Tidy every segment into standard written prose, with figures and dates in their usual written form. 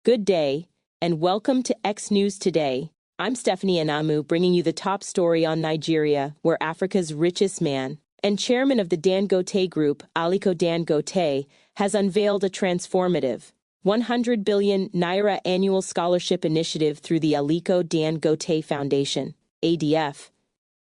Good day, and welcome to X News Today. I'm Stephanie Anamu, bringing you the top story on Nigeria, where Africa's richest man and chairman of the Dangote Group, Aliko Dangote, has unveiled a transformative 100 billion naira annual scholarship initiative through the Aliko Dangote Foundation, ADF,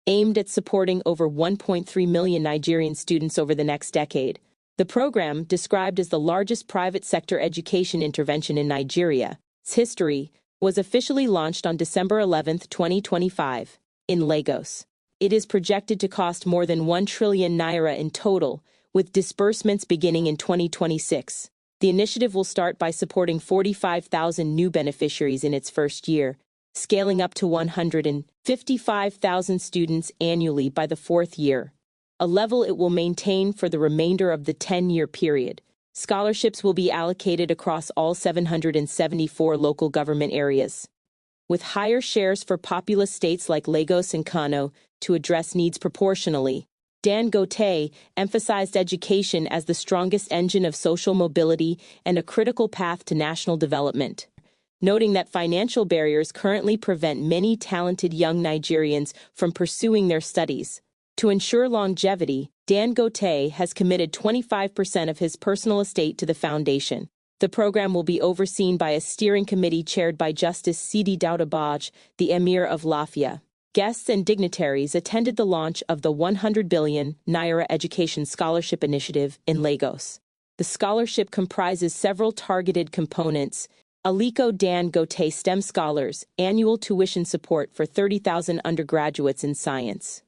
aimed at supporting over 1.3 million Nigerian students over the next decade. The program, described as the largest private sector education intervention in Nigeria's history, was officially launched on December 11, 2025, in Lagos. It is projected to cost more than 1 trillion naira in total, with disbursements beginning in 2026. The initiative will start by supporting 45,000 new beneficiaries in its first year, scaling up to 155,000 students annually by the fourth year, a level it will maintain for the remainder of the 10-year period. Scholarships will be allocated across all 774 local government areas, with higher shares for populous states like Lagos and Kano to address needs proportionally. Dangote emphasized education as the strongest engine of social mobility and a critical path to national development, noting that financial barriers currently prevent many talented young Nigerians from pursuing their studies. To ensure longevity, Dangote has committed 25% of his personal estate to the foundation. The program will be overseen by a steering committee chaired by Justice Sidi Dauda Bage, the Emir of Lafia. Guests and dignitaries attended the launch of the 100 billion naira education scholarship initiative in Lagos. The scholarship comprises several targeted components: Aliko Dangote STEM Scholars, annual tuition support for 30,000 undergraduates in science,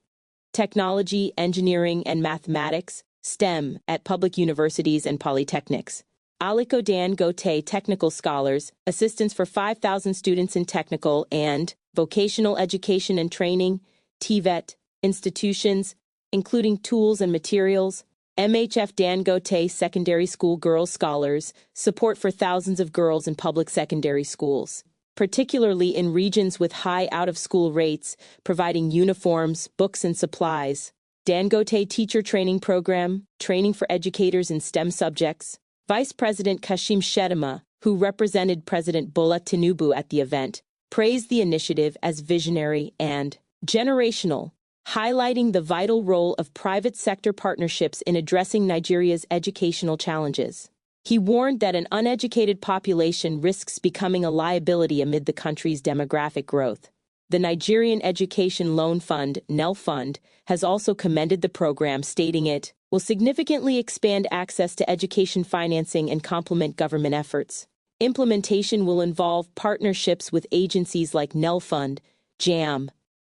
technology, engineering, and mathematics, STEM, at public universities and polytechnics. Aliko Dangote Technical Scholars, assistance for 5,000 students in technical and vocational education and training, TVET, institutions, including tools and materials. MHF Dangote Secondary School Girls Scholars, support for thousands of girls in public secondary schools, particularly in regions with high out-of-school rates, providing uniforms, books, and supplies. Dangote Teacher Training Program, training for educators in STEM subjects. Vice President Kashim Shettima, who represented President Bola Tinubu at the event, praised the initiative as visionary and generational, highlighting the vital role of private sector partnerships in addressing Nigeria's educational challenges. He warned that an uneducated population risks becoming a liability amid the country's demographic growth. The Nigerian Education Loan Fund, NEL Fund, has also commended the program, stating it will significantly expand access to education financing and complement government efforts. Implementation will involve partnerships with agencies like NEL Fund, JAM,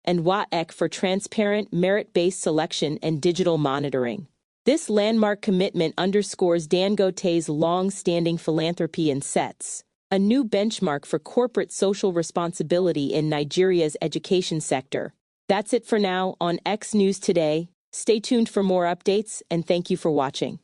and WAEC for transparent, merit-based selection and digital monitoring. This landmark commitment underscores Dangote's long-standing philanthropy and sets a new benchmark for corporate social responsibility in Nigeria's education sector. That's it for now on X News Today. Stay tuned for more updates, and thank you for watching.